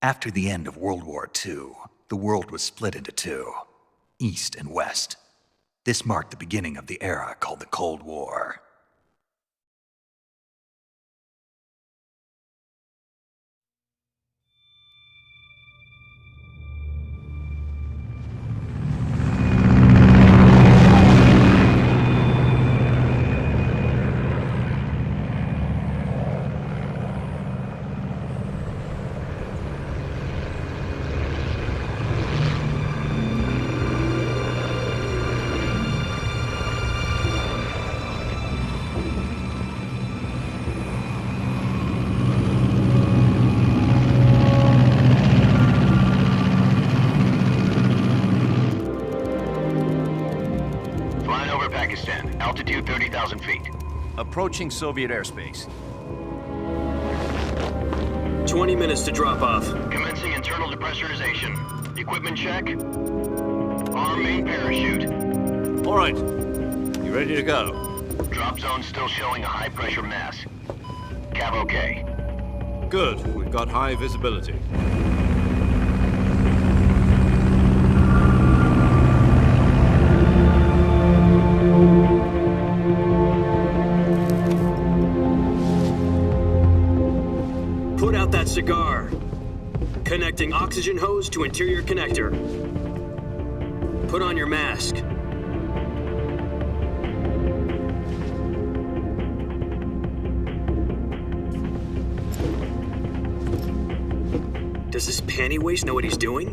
After the end of World War II, the world was split into two, East and West. This marked the beginning of the era called the Cold War. Altitude 30,000 feet. Approaching Soviet airspace. 20 minutes to drop off. Commencing internal depressurization. Equipment check. Arm main parachute. All right. You ready to go? Drop zone still showing a high pressure mass. Cav okay. Good. We've got high visibility. Put out that cigar. Connecting oxygen hose to interior connector. Put on your mask. Does this panty waste know what he's doing?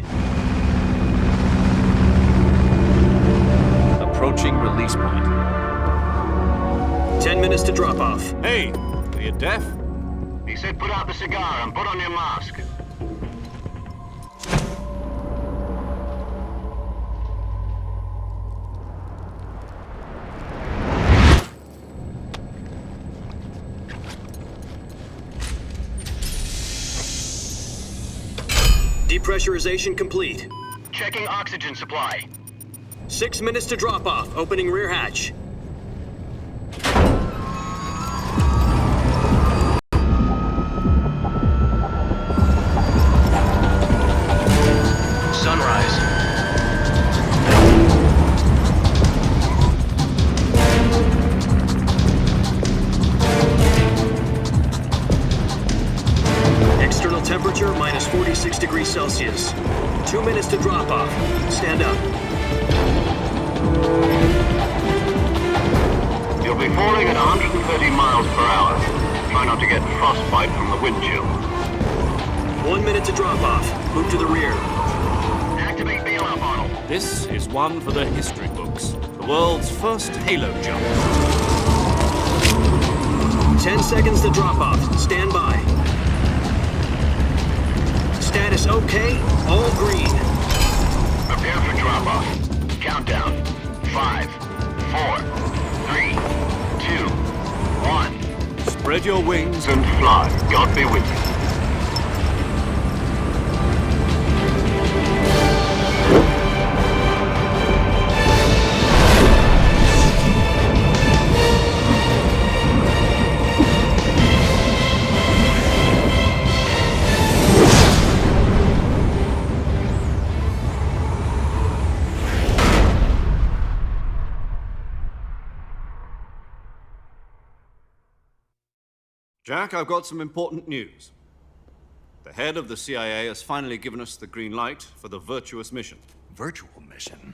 Approaching release point. 10 minutes to drop off. Hey, are you deaf? He said put out the cigar and put on your mask. Depressurization complete. Checking oxygen supply. 6 minutes to drop off. Opening rear hatch. Sunrise. External temperature minus 46 degrees Celsius. 2 minutes to drop off. Stand up. You'll be falling at 130 miles per hour. Try not to get frostbite from the wind chill. 1 minute to drop off. Move to the rear. Activate bailout model. This is one for the history books. The world's first halo jump. 10 seconds to drop off. Stand by. Status okay. All green. Prepare for drop-off. Countdown. 5, 4, 3, 2, 1. Spread your wings And fly. God be with you. Jack, I've got some important news. The head of the CIA has finally given us the green light for the virtuous mission. Virtual mission?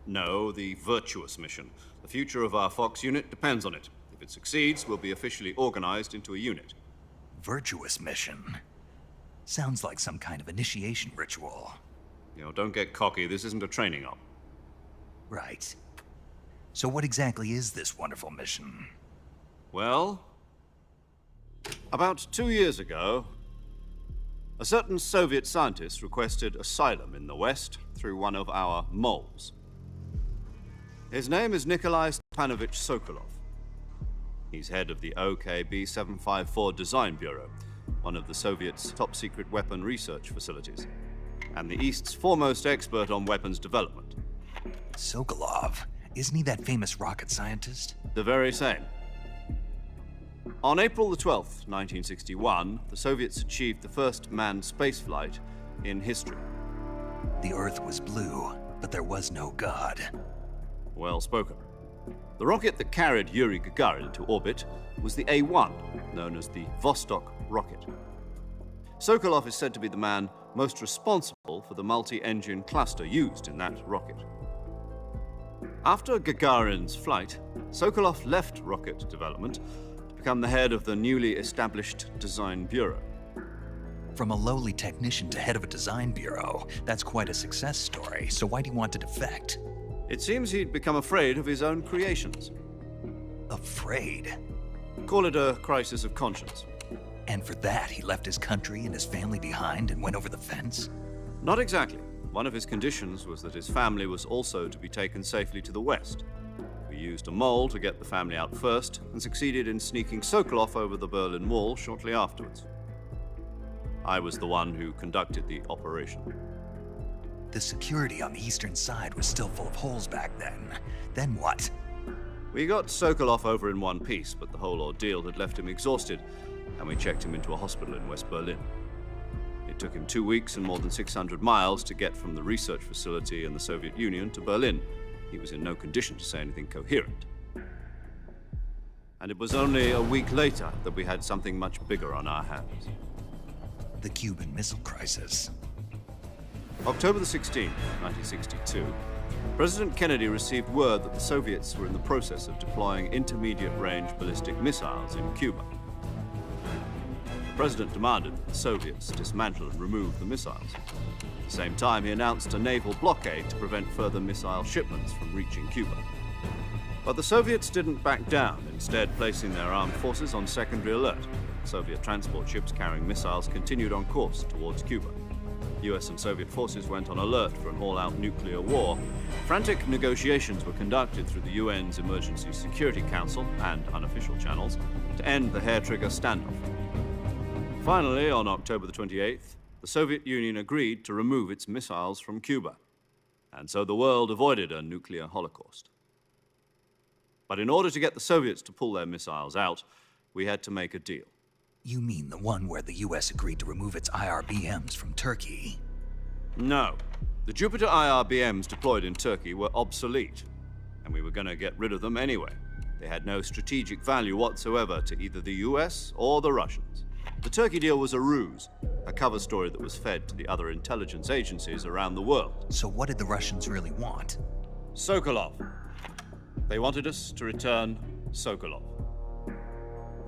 No, the virtuous mission. The future of our Fox unit depends on it. If it succeeds, we'll be officially organized into a unit. Virtuous mission? Sounds like some kind of initiation ritual. You know, don't get cocky. This isn't a training op. Right. So what exactly is this wonderful mission? Well, about 2 years ago, a certain Soviet scientist requested asylum in the West through one of our moles. His name is Nikolai Stepanovich Sokolov. He's head of the OKB-754 Design Bureau, one of the Soviets' top-secret weapon research facilities, and the East's foremost expert on weapons development. Sokolov? Isn't he that famous rocket scientist? The very same. On April the 12th, 1961, the Soviets achieved the first manned spaceflight in history. The Earth was blue, but there was no God. Well spoken. The rocket that carried Yuri Gagarin to orbit was the A-1, known as the Vostok rocket. Sokolov is said to be the man most responsible for the multi-engine cluster used in that rocket. After Gagarin's flight, Sokolov left rocket development to become the head of the newly established Design Bureau. From a lowly technician to head of a design bureau, that's quite a success story, so why do you want to defect? It seems he'd become afraid of his own creations. Afraid? Call it a crisis of conscience. And for that, he left his country and his family behind and went over the fence? Not exactly. One of his conditions was that his family was also to be taken safely to the west. We used a mole to get the family out first and succeeded in sneaking Sokolov over the Berlin Wall shortly afterwards. I was the one who conducted the operation. The security on the eastern side was still full of holes back then. Then what? We got Sokolov over in one piece, but the whole ordeal had left him exhausted, and we checked him into a hospital in West Berlin. It took him 2 weeks and more than 600 miles to get from the research facility in the Soviet Union to Berlin. He was in no condition to say anything coherent. And it was only a week later that we had something much bigger on our hands. The Cuban Missile Crisis. October the 16th, 1962, President Kennedy received word that the Soviets were in the process of deploying intermediate-range ballistic missiles in Cuba. The President demanded that the Soviets dismantle and remove the missiles. At the same time, he announced a naval blockade to prevent further missile shipments from reaching Cuba. But the Soviets didn't back down, instead placing their armed forces on secondary alert. Soviet transport ships carrying missiles continued on course towards Cuba. US and Soviet forces went on alert for an all-out nuclear war. Frantic negotiations were conducted through the UN's Emergency Security Council and unofficial channels to end the hair-trigger standoff. Finally, on October the 28th, the Soviet Union agreed to remove its missiles from Cuba, and so the world avoided a nuclear holocaust. But in order to get the Soviets to pull their missiles out, we had to make a deal. You mean the one where the US agreed to remove its IRBMs from Turkey? No. The Jupiter IRBMs deployed in Turkey were obsolete, and we were going to get rid of them anyway. They had no strategic value whatsoever to either the US or the Russians. The Turkey deal was a ruse, a cover story that was fed to the other intelligence agencies around the world. So what did the Russians really want? Sokolov. They wanted us to return Sokolov.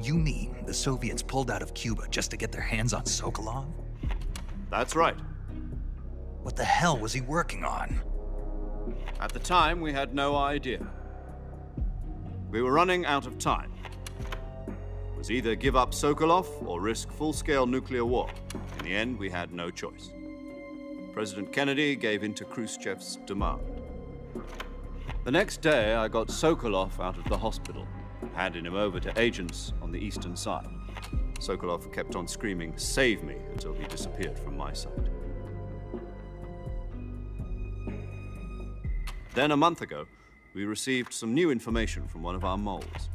You mean the Soviets pulled out of Cuba just to get their hands on Sokolov? That's right. What the hell was he working on? At the time, we had no idea. We were running out of time. It was either give up Sokolov or risk full-scale nuclear war. In the end, we had no choice. President Kennedy gave in to Khrushchev's demand. The next day, I got Sokolov out of the hospital, handing him over to agents on the eastern side. Sokolov kept on screaming, "Save me," until he disappeared from my sight. Then a month ago, we received some new information from one of our moles.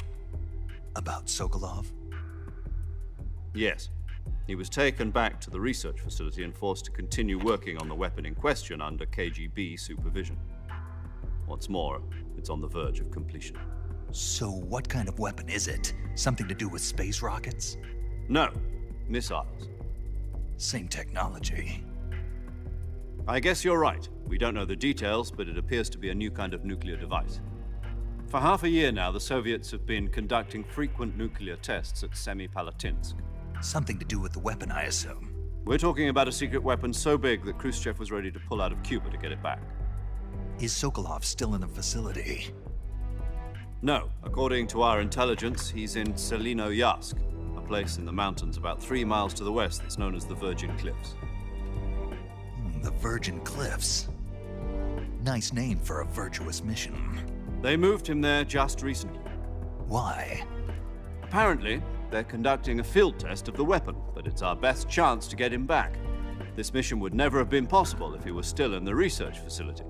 About Sokolov? Yes. He was taken back to the research facility and forced to continue working on the weapon in question under KGB supervision. What's more, it's on the verge of completion. So what kind of weapon is it? Something to do with space rockets? No, missiles. Same technology. I guess you're right. We don't know the details, but it appears to be a new kind of nuclear device. For half a year now, the Soviets have been conducting frequent nuclear tests at Semipalatinsk. Something to do with the weapon, I assume. We're talking about a secret weapon so big that Khrushchev was ready to pull out of Cuba to get it back. Is Sokolov still in the facility? No. According to our intelligence, he's in Selinoyarsk, a place in the mountains about 3 miles to the west that's known as the Virgin Cliffs. The Virgin Cliffs. Nice name for a virtuous mission. They moved him there just recently. Why? Apparently, they're conducting a field test of the weapon, but it's our best chance to get him back. This mission would never have been possible if he was still in the research facility.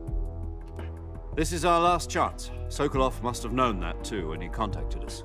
This is our last chance. Sokolov must have known that too when he contacted us.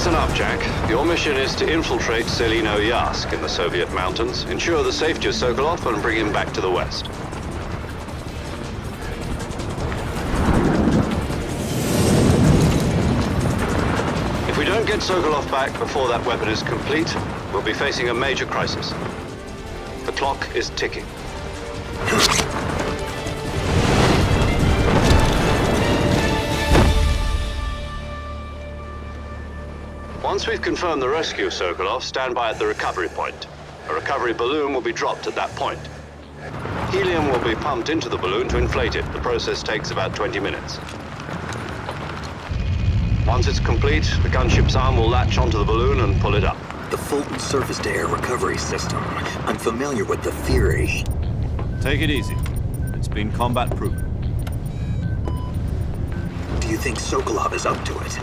Listen up, Jack. Your mission is to infiltrate Selino-Yask in the Soviet mountains, ensure the safety of Sokolov, and bring him back to the west. If we don't get Sokolov back before that weapon is complete, we'll be facing a major crisis. The clock is ticking. Once we've confirmed the rescue of Sokolov, stand by at the recovery point. A recovery balloon will be dropped at that point. Helium will be pumped into the balloon to inflate it. The process takes about 20 minutes. Once it's complete, the gunship's arm will latch onto the balloon and pull it up. The Fulton surface-to-air recovery system. I'm familiar with the theory. Take it easy. It's been combat-proven. Do you think Sokolov is up to it?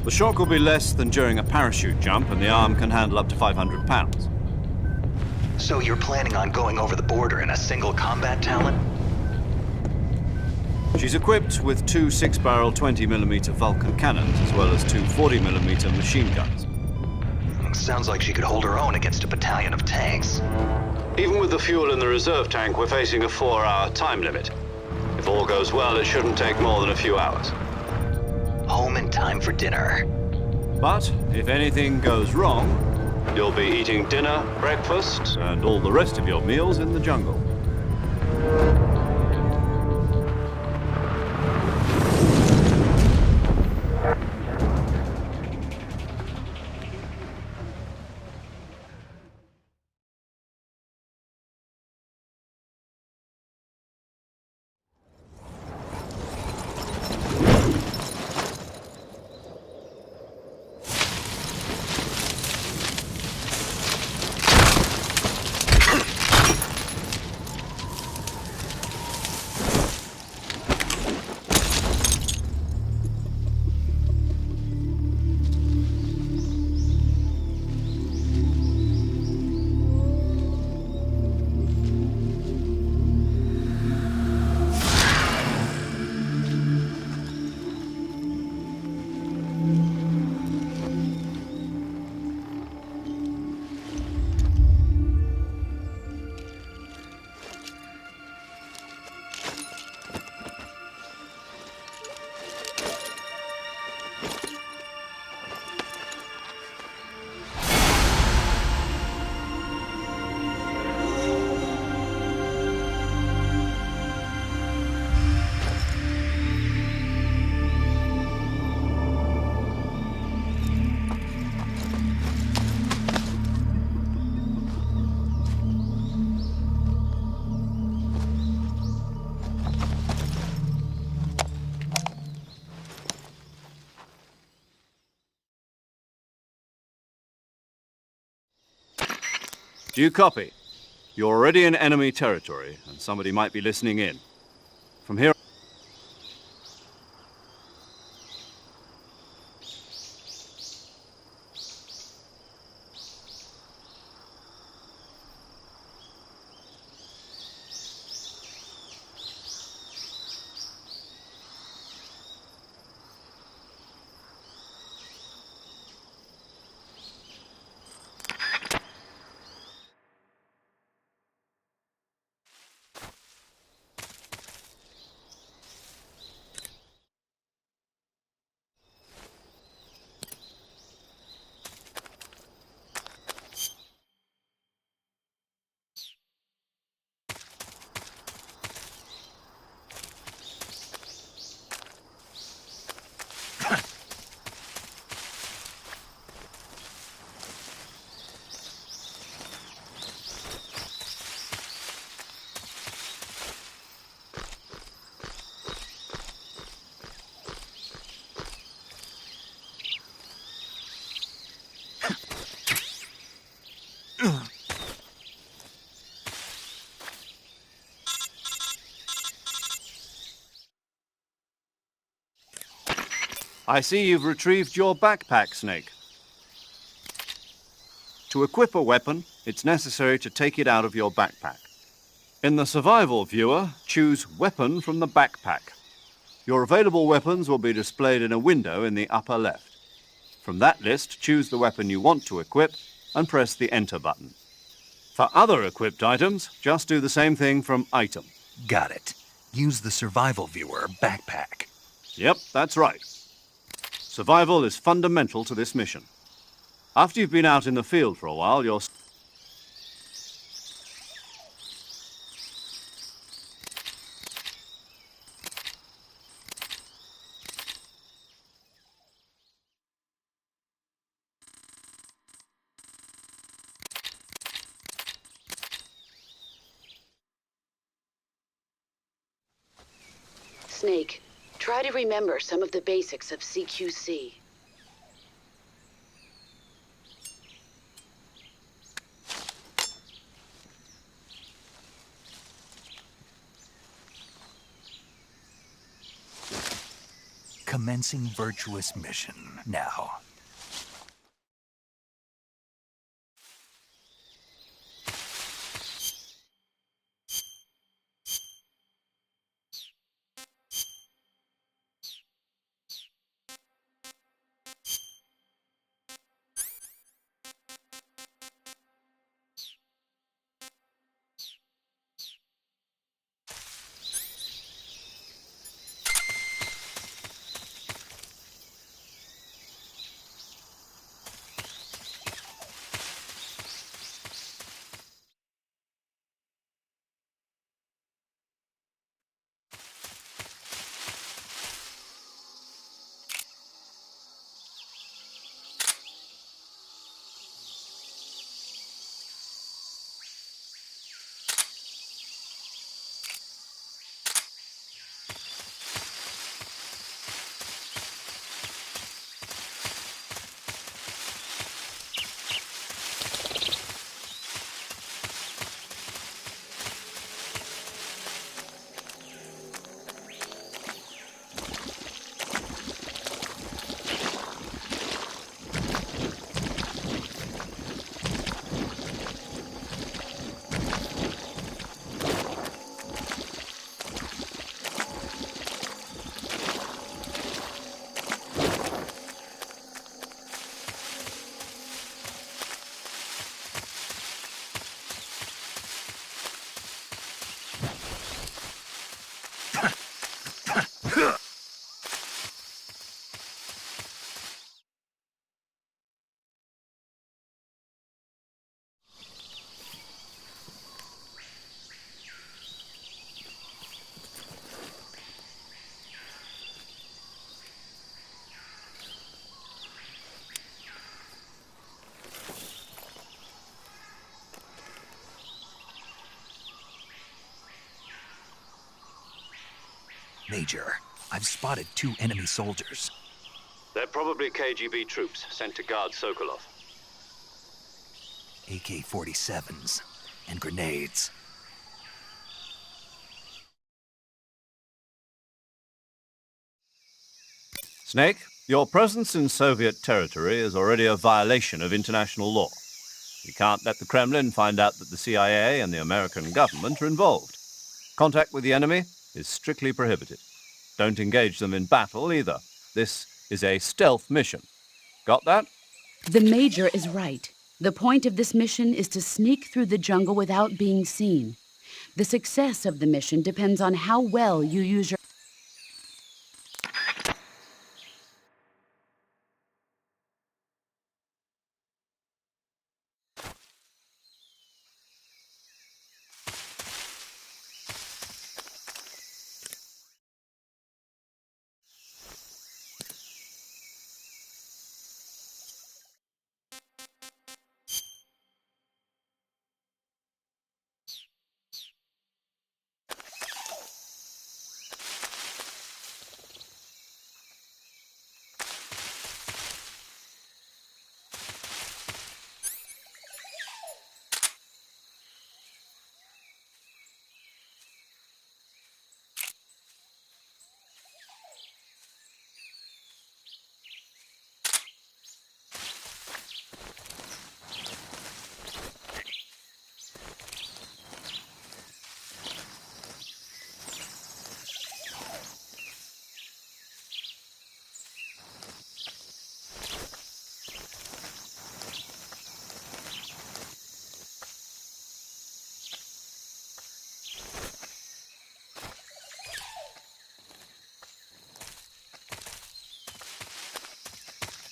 The shock will be less than during a parachute jump, and the arm can handle up to 500 pounds. So you're planning on going over the border in a single combat Talon? She's equipped with two 6-barrel 20mm Vulcan cannons, as well as two 40mm machine guns. Sounds like she could hold her own against a battalion of tanks. Even with the fuel in the reserve tank, we're facing a 4-hour time limit. If all goes well, it shouldn't take more than a few hours. Home in time for dinner. But if anything goes wrong, you'll be eating dinner, breakfast, and all the rest of your meals in the jungle. Do you copy? You're already in enemy territory, and somebody might be listening in. From here... I see you've retrieved your backpack, Snake. To equip a weapon, it's necessary to take it out of your backpack. In the survival viewer, choose Weapon from the backpack. Your available weapons will be displayed in a window in the upper left. From that list, choose the weapon you want to equip and press the Enter button. For other equipped items, just do the same thing from Item. Got it. Use the survival viewer backpack. Yep, that's right. Survival is fundamental to this mission. After you've been out in the field for a while, you're... Snake, try to remember some of the basics of CQC. Commencing virtuous mission now. Major, I've spotted 2 enemy soldiers. They're probably KGB troops sent to guard Sokolov. AK-47s and grenades. Snake, your presence in Soviet territory is already a violation of international law. We can't let the Kremlin find out that the CIA and the American government are involved. Contact with the enemy is strictly prohibited. Don't engage them in battle either. This is a stealth mission. Got that? The Major is right. The point of this mission is to sneak through the jungle without being seen. The success of the mission depends on how well you use your...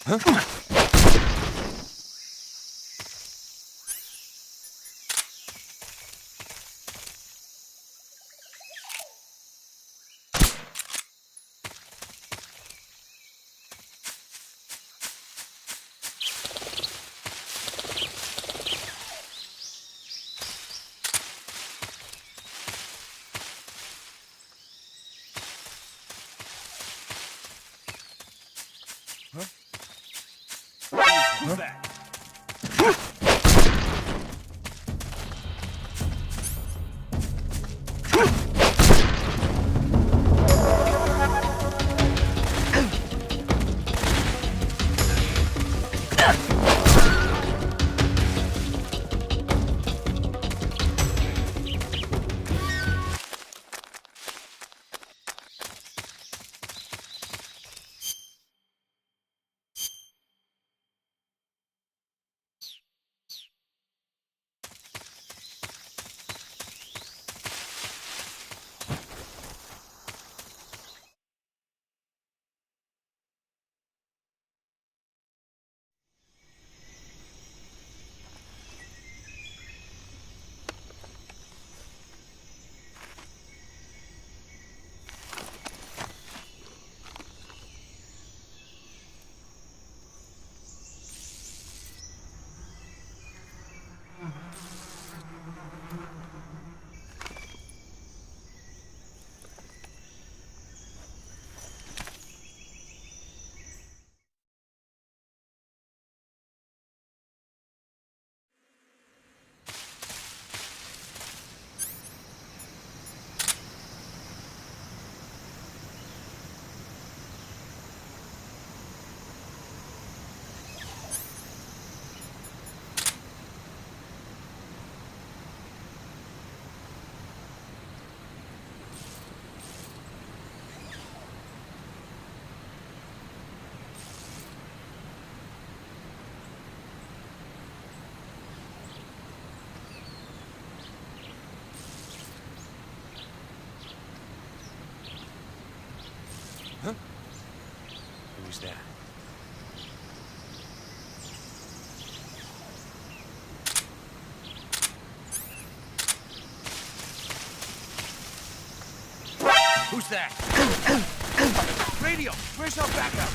Who's that? Who's that? Who's that? Radio, where's our backup?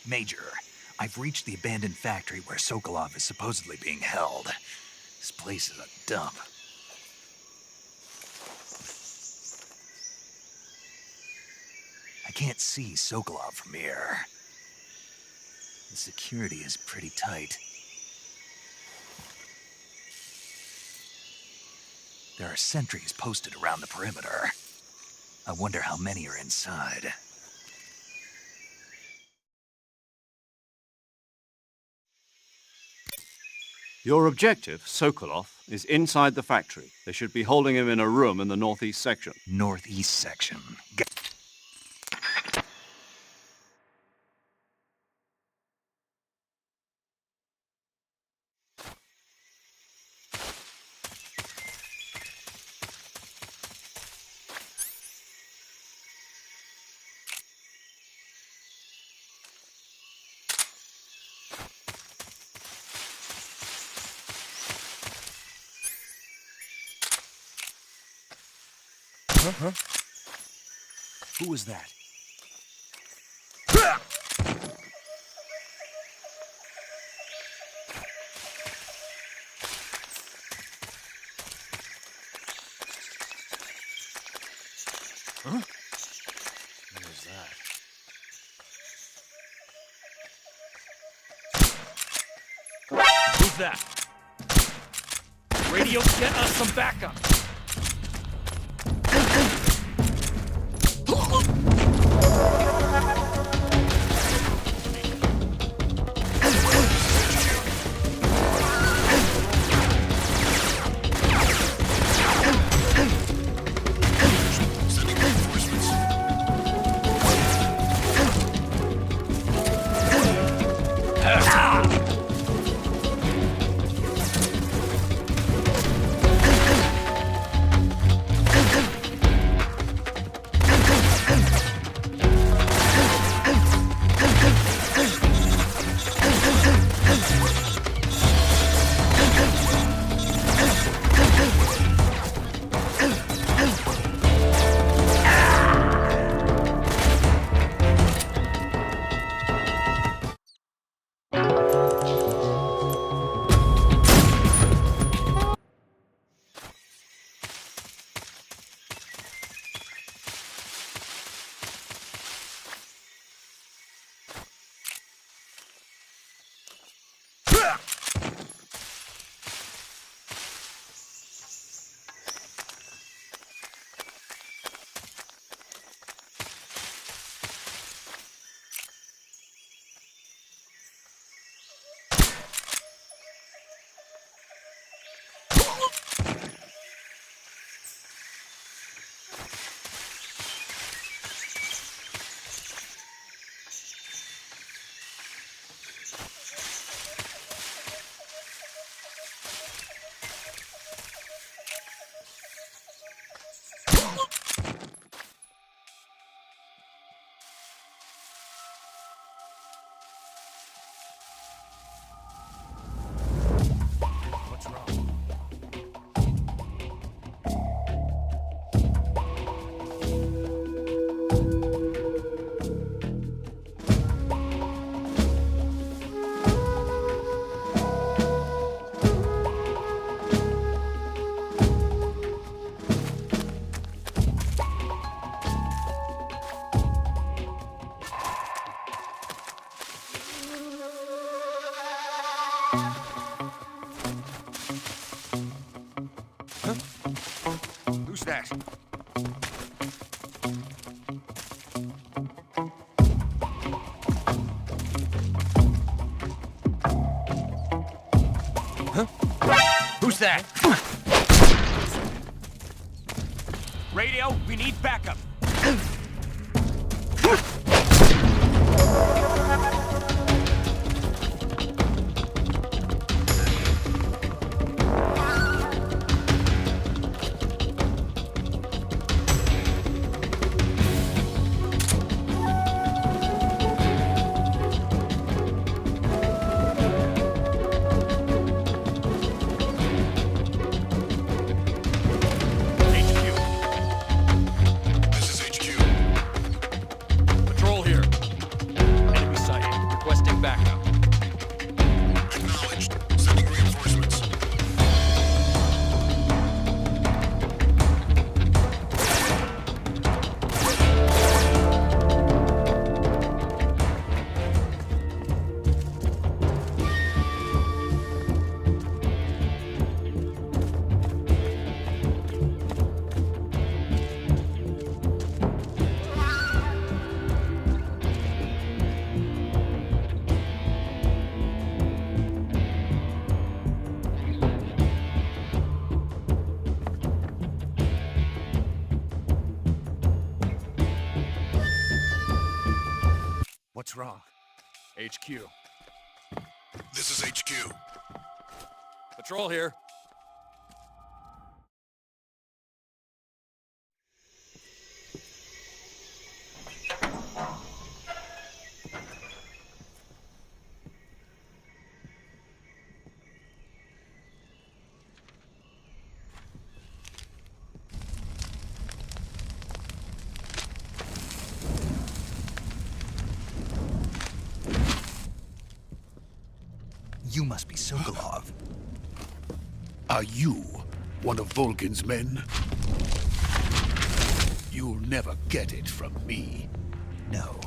Major, I've reached the abandoned factory where Sokolov is supposedly being held. This place is a dump. I can't see Sokolov from here. The security is pretty tight. There are sentries posted around the perimeter. I wonder how many are inside. Your objective, Sokolov, is inside the factory. They should be holding him in a room in the northeast section. Northeast section. Huh? Who was that? Huh? What was that? Who's that? Radio, get us some backup! Who's that? Huh? Who's that? Radio, we need backup. Patrol here. Enemy sighted. What's wrong? HQ. This is HQ. Patrol here. You must be Sokolov. Are you one of Volgin's men? You'll never get it from me. No.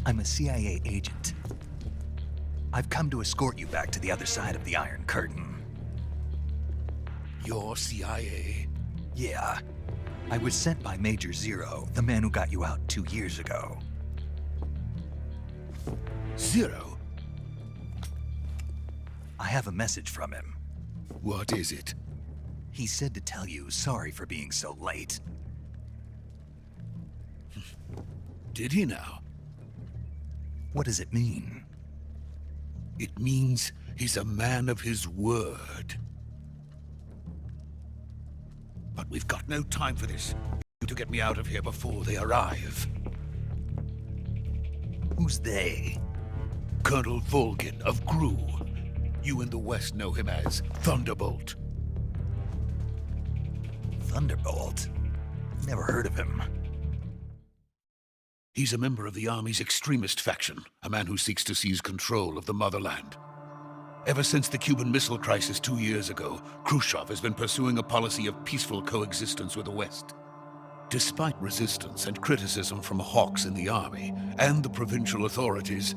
I'm a CIA agent. I've come to escort you back to the other side of the Iron Curtain. You're CIA? Yeah. I was sent by Major Zero, the man who got you out 2 years ago. Zero? I have a message from him. What is it? He said to tell you sorry for being so late. Did he now? What does it mean? It means he's a man of his word. But we've got no time for this. You to get me out of here before they arrive. Who's they? Colonel Volgin of GRU. You in the West know him as Thunderbolt. Thunderbolt? Never heard of him. He's a member of the Army's extremist faction, a man who seeks to seize control of the motherland. Ever since the Cuban Missile Crisis 2 years ago, Khrushchev has been pursuing a policy of peaceful coexistence with the West. Despite resistance and criticism from hawks in the army and the provincial authorities,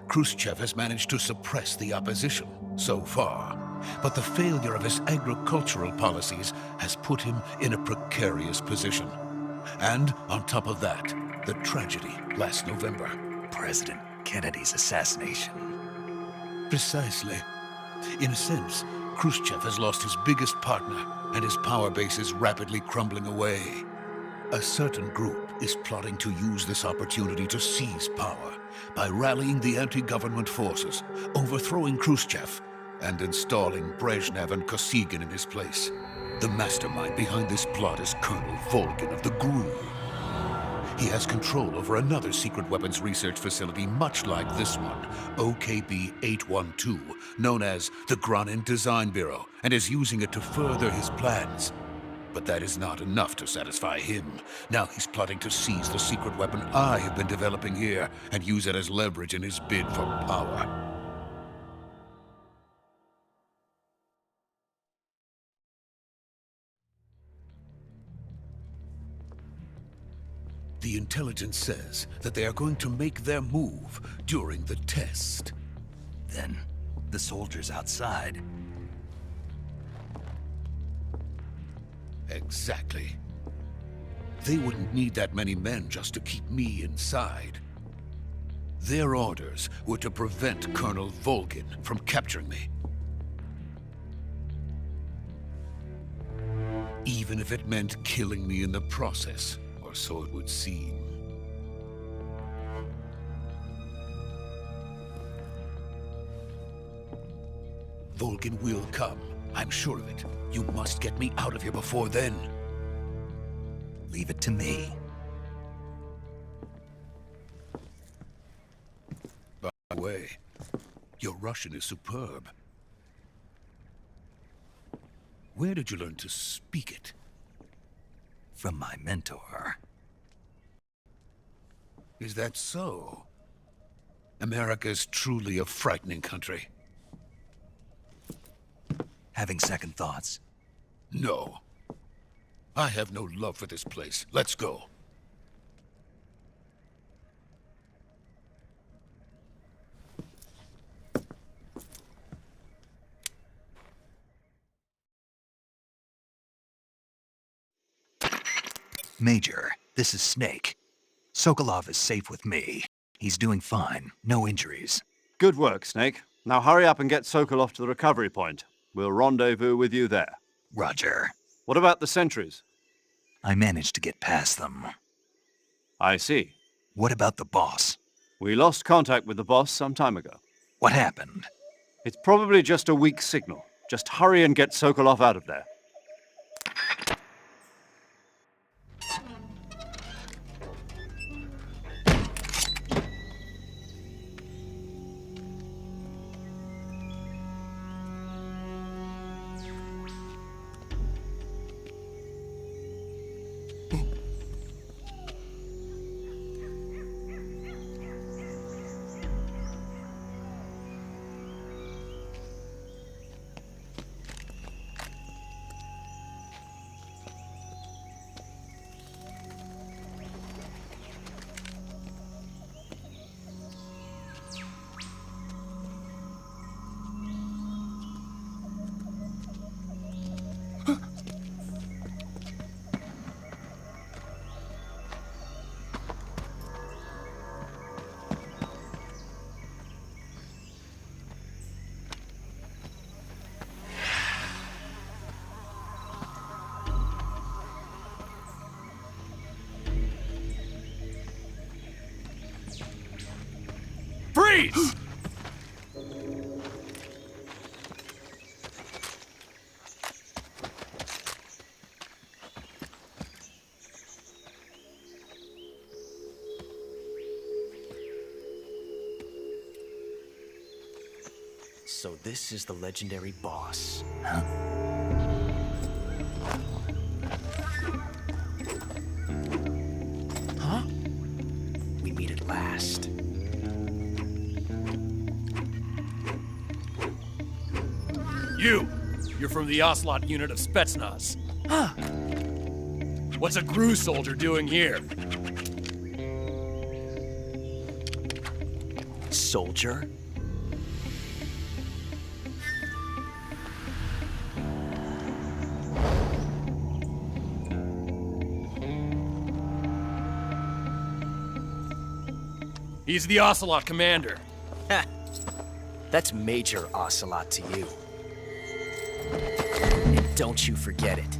Khrushchev has managed to suppress the opposition so far. But the failure of his agricultural policies has put him in a precarious position. And on top of that, the tragedy last November. President Kennedy's assassination. Precisely. In a sense, Khrushchev has lost his biggest partner, and his power base is rapidly crumbling away. A certain group is plotting to use this opportunity to seize power by rallying the anti-government forces, overthrowing Khrushchev, and installing Brezhnev and Kosygin in his place. The mastermind behind this plot is Colonel Volgin of the GRU. He has control over another secret weapons research facility much like this one, OKB-812, known as the Granin Design Bureau, and is using it to further his plans. But that is not enough to satisfy him. Now he's plotting to seize the secret weapon I have been developing here and use it as leverage in his bid for power. The intelligence says that they are going to make their move during the test. Then, the soldiers outside. Exactly. They wouldn't need that many men just to keep me inside. Their orders were to prevent Colonel Volgin from capturing me. Even if it meant killing me in the process. Or so it would seem. Volgin will come. I'm sure of it. You must get me out of here before then. Leave it to me. By the way, your Russian is superb. Where did you learn to speak it? From my mentor. Is that so? America is truly a frightening country. Having second thoughts? No. I have no love for this place. Let's go. Major, this is Snake. Sokolov is safe with me. He's doing fine. No injuries. Good work, Snake. Now hurry up and get Sokolov to the recovery point. We'll rendezvous with you there. Roger. What about the sentries? I managed to get past them. I see. What about the boss? We lost contact with the boss some time ago. What happened? It's probably just a weak signal. Just hurry and get Sokolov out of there. Freeze! So this is the legendary boss. Huh? We meet at last. You're from the Ocelot unit of Spetsnaz. Huh. What's a GRU soldier doing here? Soldier? He's the Ocelot commander. Ha! That's Major Ocelot to you. And don't you forget it.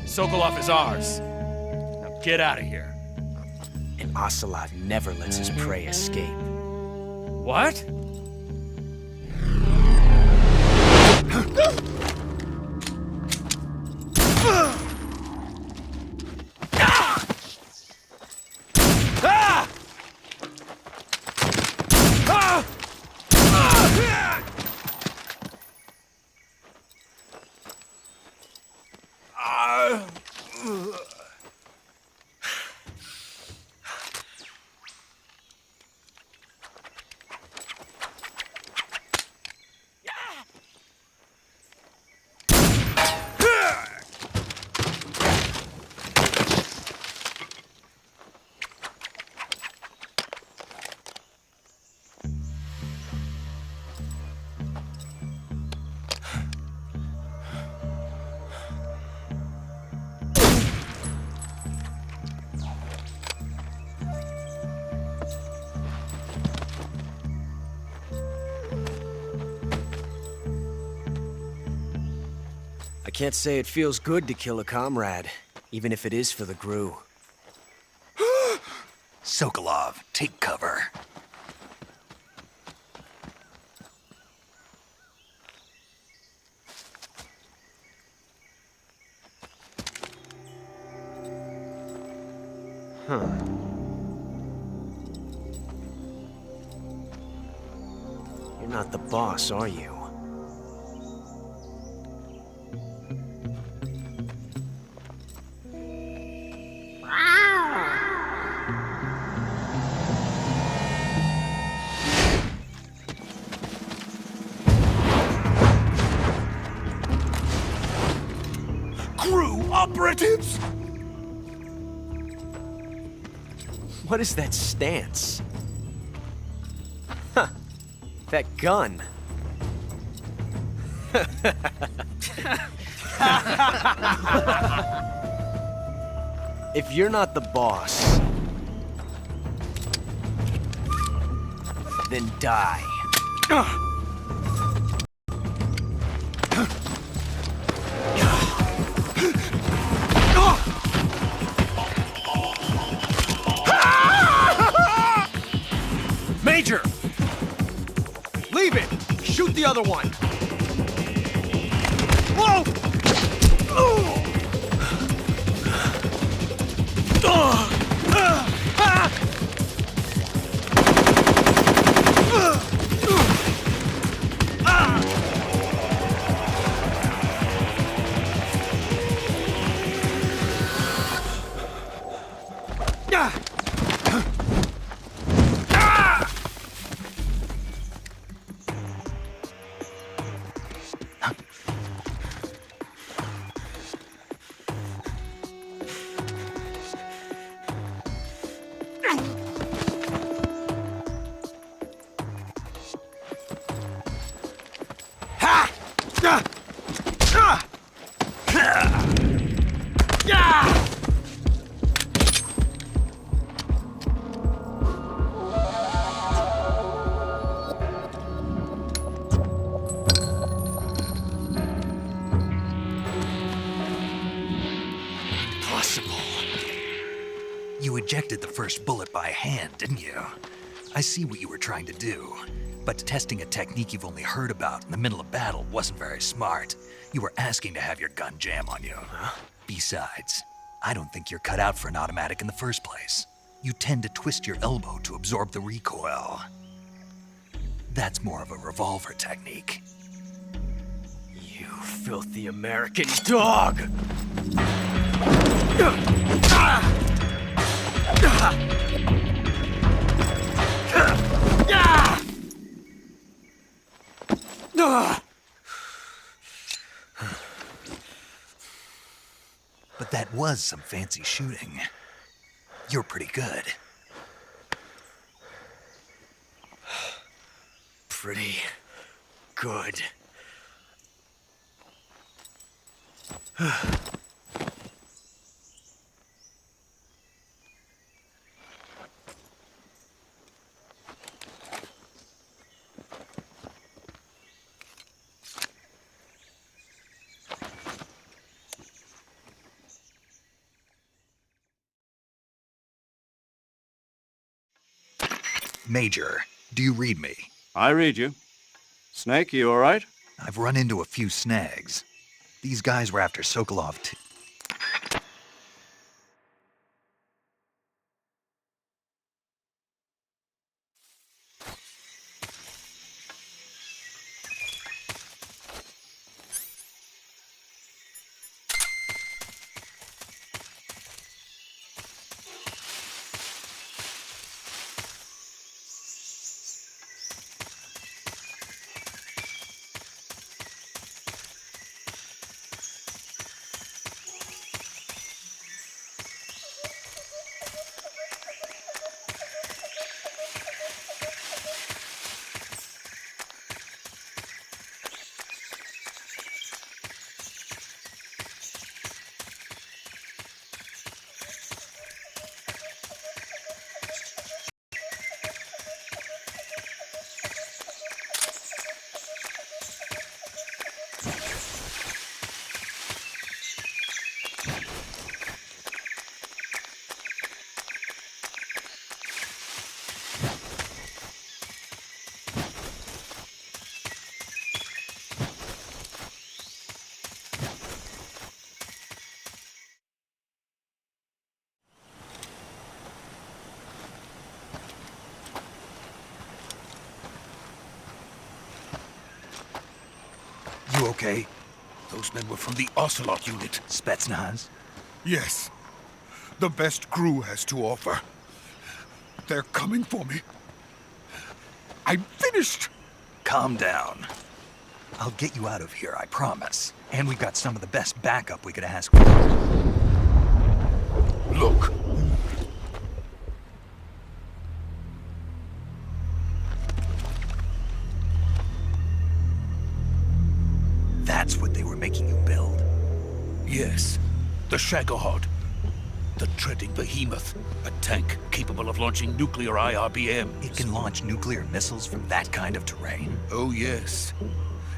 Sokolov is ours. Now get out of here. And Ocelot never lets his prey escape. What? I can't say it feels good to kill a comrade, even if it is for the GRU. Sokolov, take cover. Huh. You're not the boss, are you? Operatives? What is that stance? Huh. That gun. If you're not the boss, then die. another one! Whoa! You ejected the first bullet by hand, didn't you? I see what you were trying to do. But testing a technique you've only heard about in the middle of battle wasn't very smart. You were asking to have your gun jam on you. Huh? Besides, I don't think you're cut out for an automatic in the first place. You tend to twist your elbow to absorb the recoil. That's more of a revolver technique. You filthy American dog! But that was some fancy shooting. You're pretty good. Pretty good. Major, do you read me? I read you. Snake, you all right? I've run into a few snags. These guys were after Sokolov too. You okay? Those men were from the Ocelot unit. Spetsnaz? Yes. The best crew has to offer. They're coming for me. I'm finished! Calm down. I'll get you out of here, I promise. And we've got some of the best backup we could ask for. Look. That's what they were making you build? Yes. The Shagohod. The treading behemoth. A tank capable of launching nuclear IRBMs. It can launch nuclear missiles from that kind of terrain? Oh, yes.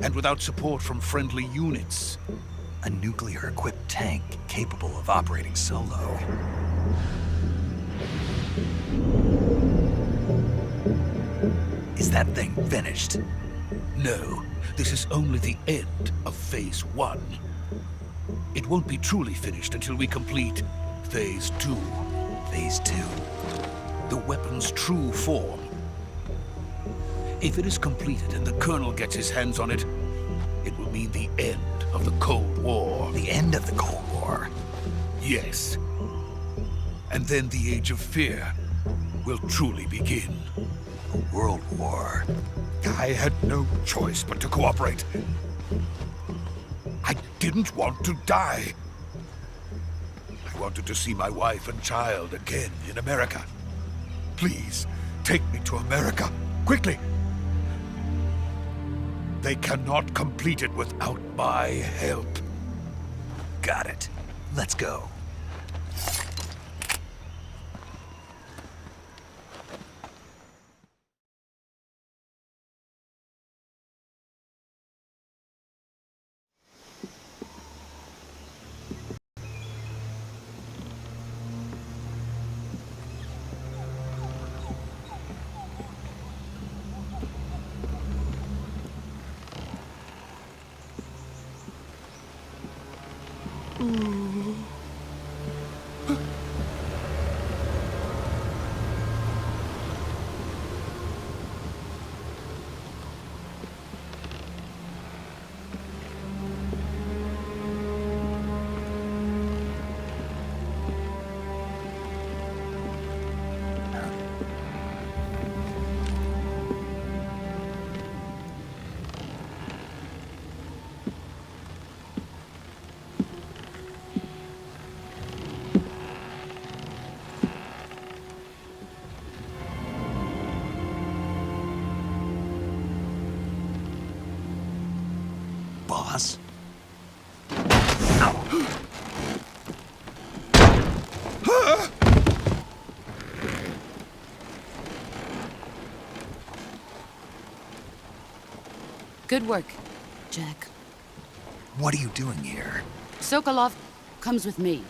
And without support from friendly units. A nuclear-equipped tank capable of operating solo. Is that thing finished? No, this is only the end of Phase 1. It won't be truly finished until we complete Phase 2. Phase 2. The weapon's true form. If it is completed and the Colonel gets his hands on it, it will mean the end of the Cold War. The end of the Cold War? Yes. And then the Age of Fear will truly begin. A world war. I had no choice but to cooperate. I didn't want to die. I wanted to see my wife and child again in America. Please, take me to America, quickly. They cannot complete it without my help. Got it. Let's go. Boss? Good work, Jack. What are you doing here? Sokolov comes with me.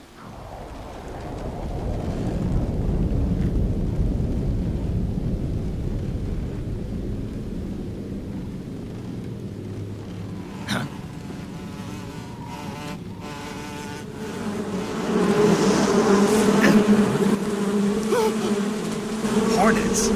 Hornets?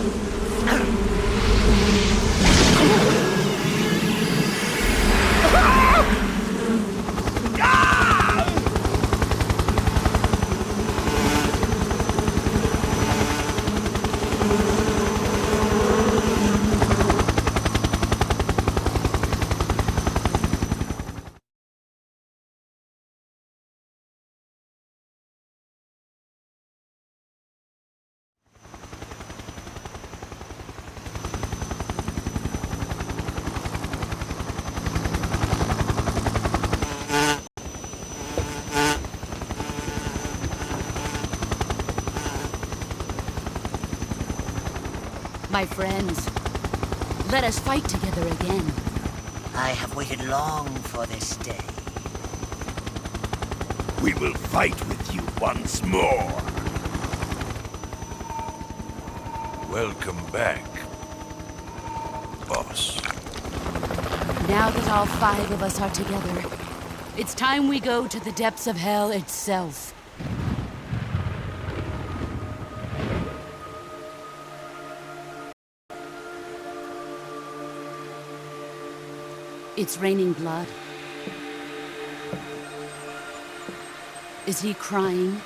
My friends, let us fight together again. I have waited long for this day. We will fight with you once more. Welcome back, boss. Now that all 5 of us are together, it's time we go to the depths of hell itself. It's raining blood. Is he crying?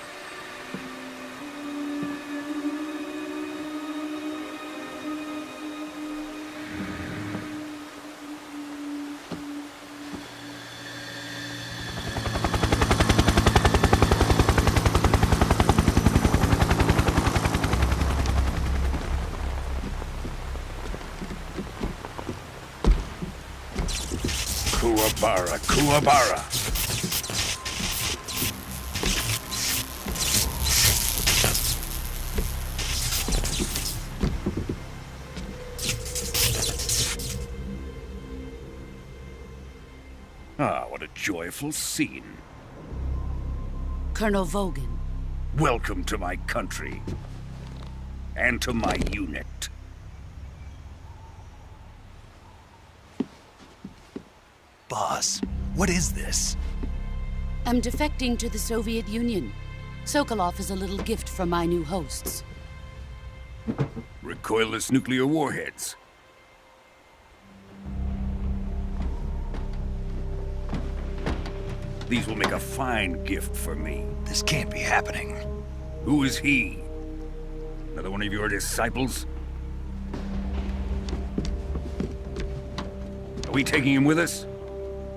Kuwabara, Kuwabara. Ah, what a joyful scene. Colonel Vogan. Welcome to my country. And to my unit. Boss, what is this? I'm defecting to the Soviet Union. Sokolov is a little gift from my new hosts. Recoilless nuclear warheads. These will make a fine gift for me. This can't be happening. Who is he? Another one of your disciples? Are we taking him with us?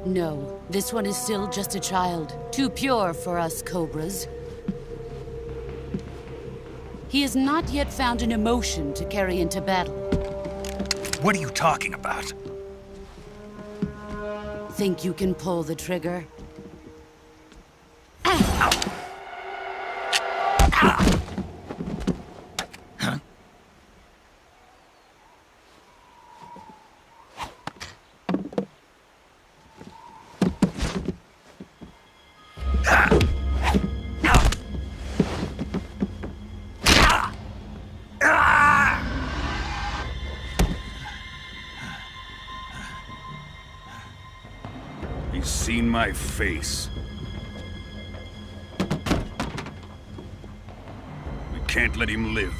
No, this one is still just a child. Too pure for us Cobras. He has not yet found an emotion to carry into battle. What are you talking about? Think you can pull the trigger? He's seen my face. We can't let him live.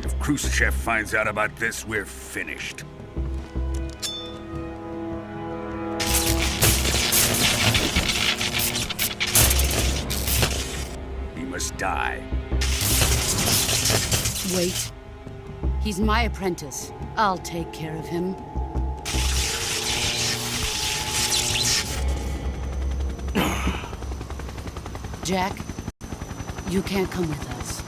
If Khrushchev finds out about this, we're finished. He must die. Wait. He's my apprentice. I'll take care of him. Jack, you can't come with us.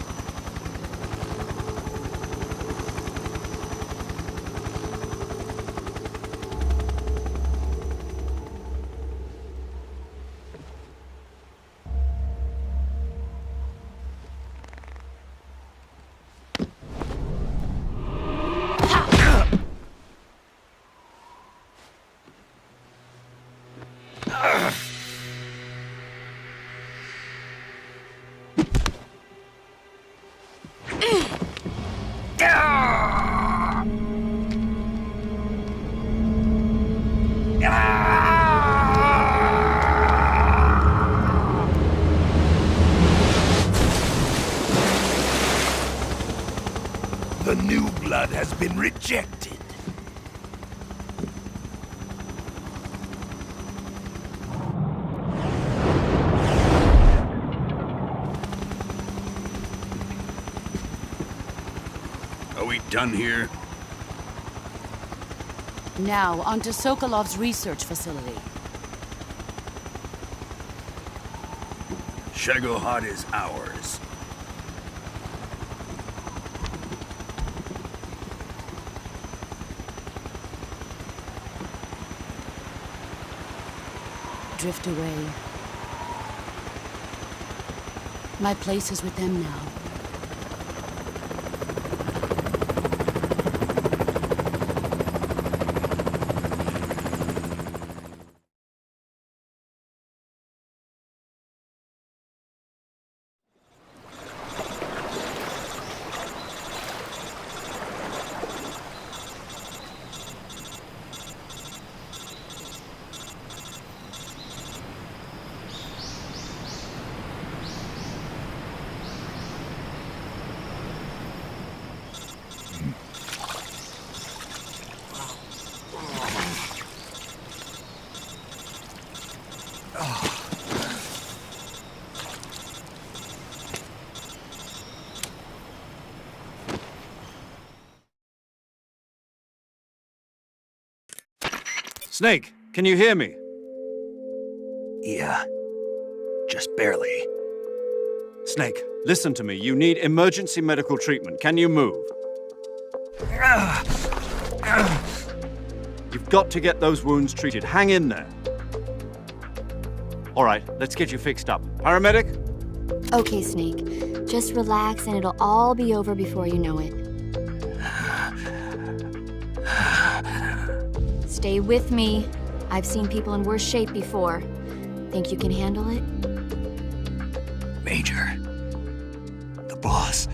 The new blood has been rejected. Are we done here? Now, onto Sokolov's research facility. Shagohod is ours. Drift away. My place is with them now. Snake, can you hear me? Yeah, just barely. Snake, listen to me. You need emergency medical treatment. Can you move? You've got to get those wounds treated. Hang in there. All right, let's get you fixed up. Paramedic? Okay, Snake. Just relax and it'll all be over before you know it. Stay with me. I've seen people in worse shape before. Think you can handle it? Major, the boss,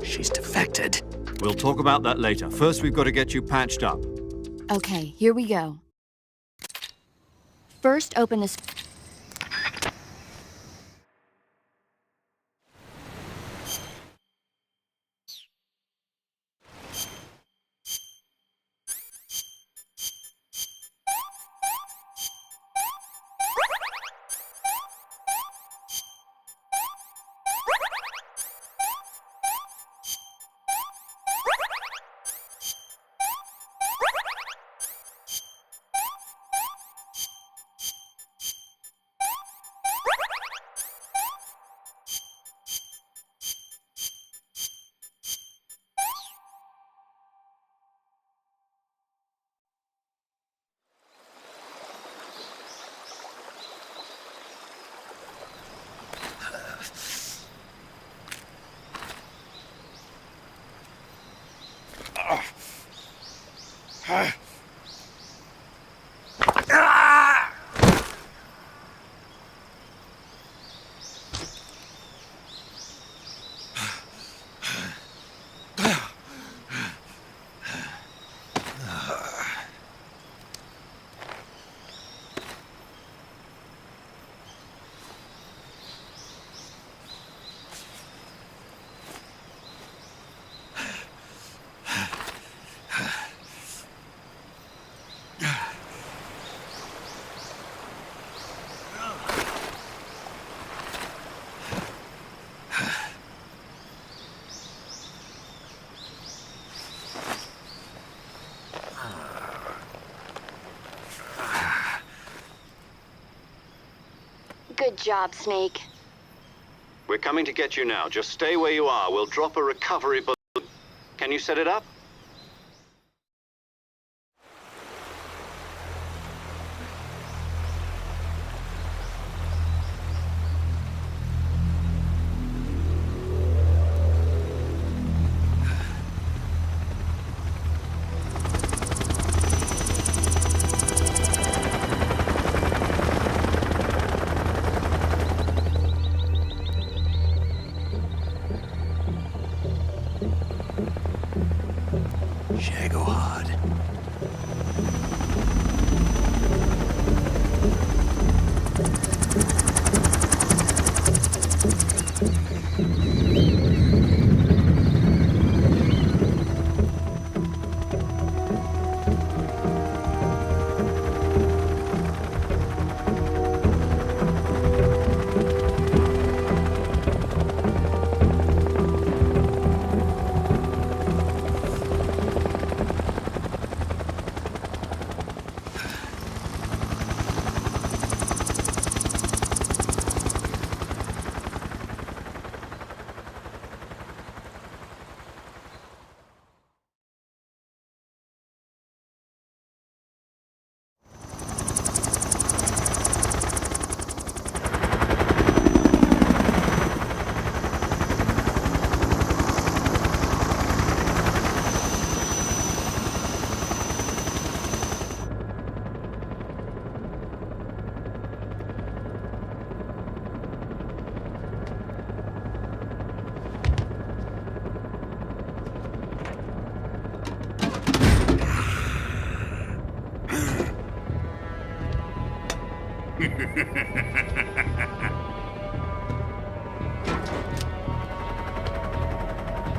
She's defected. We'll talk about that later. First, we've got to get you patched up. Okay, here we go. First, open this... Good job, Snake. We're coming to get you now. Just stay where you are. We'll drop a recovery balloon. Can you set it up?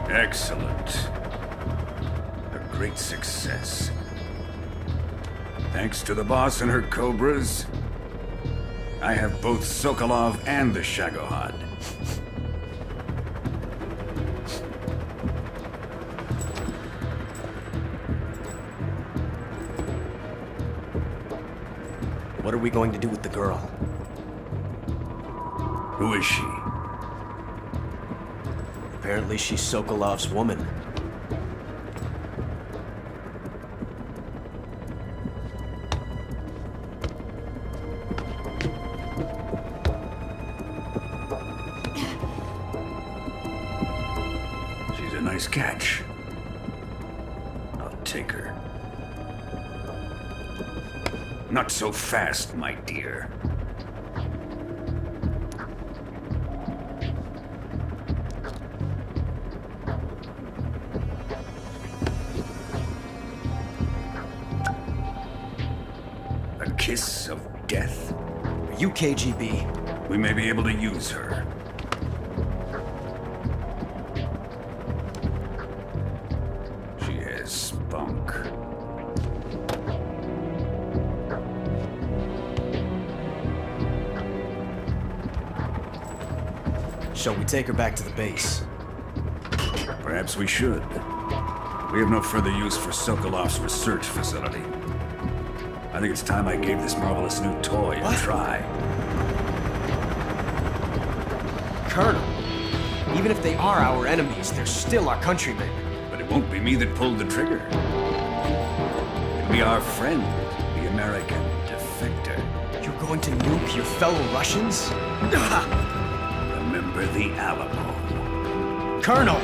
Excellent. A great success. Thanks to the boss and her cobras, I have both Sokolov and the Shagohod. What are we going to do with the girl? Who is she? Apparently she's Sokolov's woman. She's a nice catch. I'll take her. Not so fast, my dear. Are you KGB? We may be able to use her. She has spunk. Shall we take her back to the base? Perhaps we should. We have no further use for Sokolov's research facility. I think it's time I gave this marvelous new toy a try. Colonel, even if they are our enemies, they're still our countrymen. But it won't be me that pulled the trigger. It'll be our friend, the American defector. You're going to nuke your fellow Russians? Remember the Alamo. Colonel!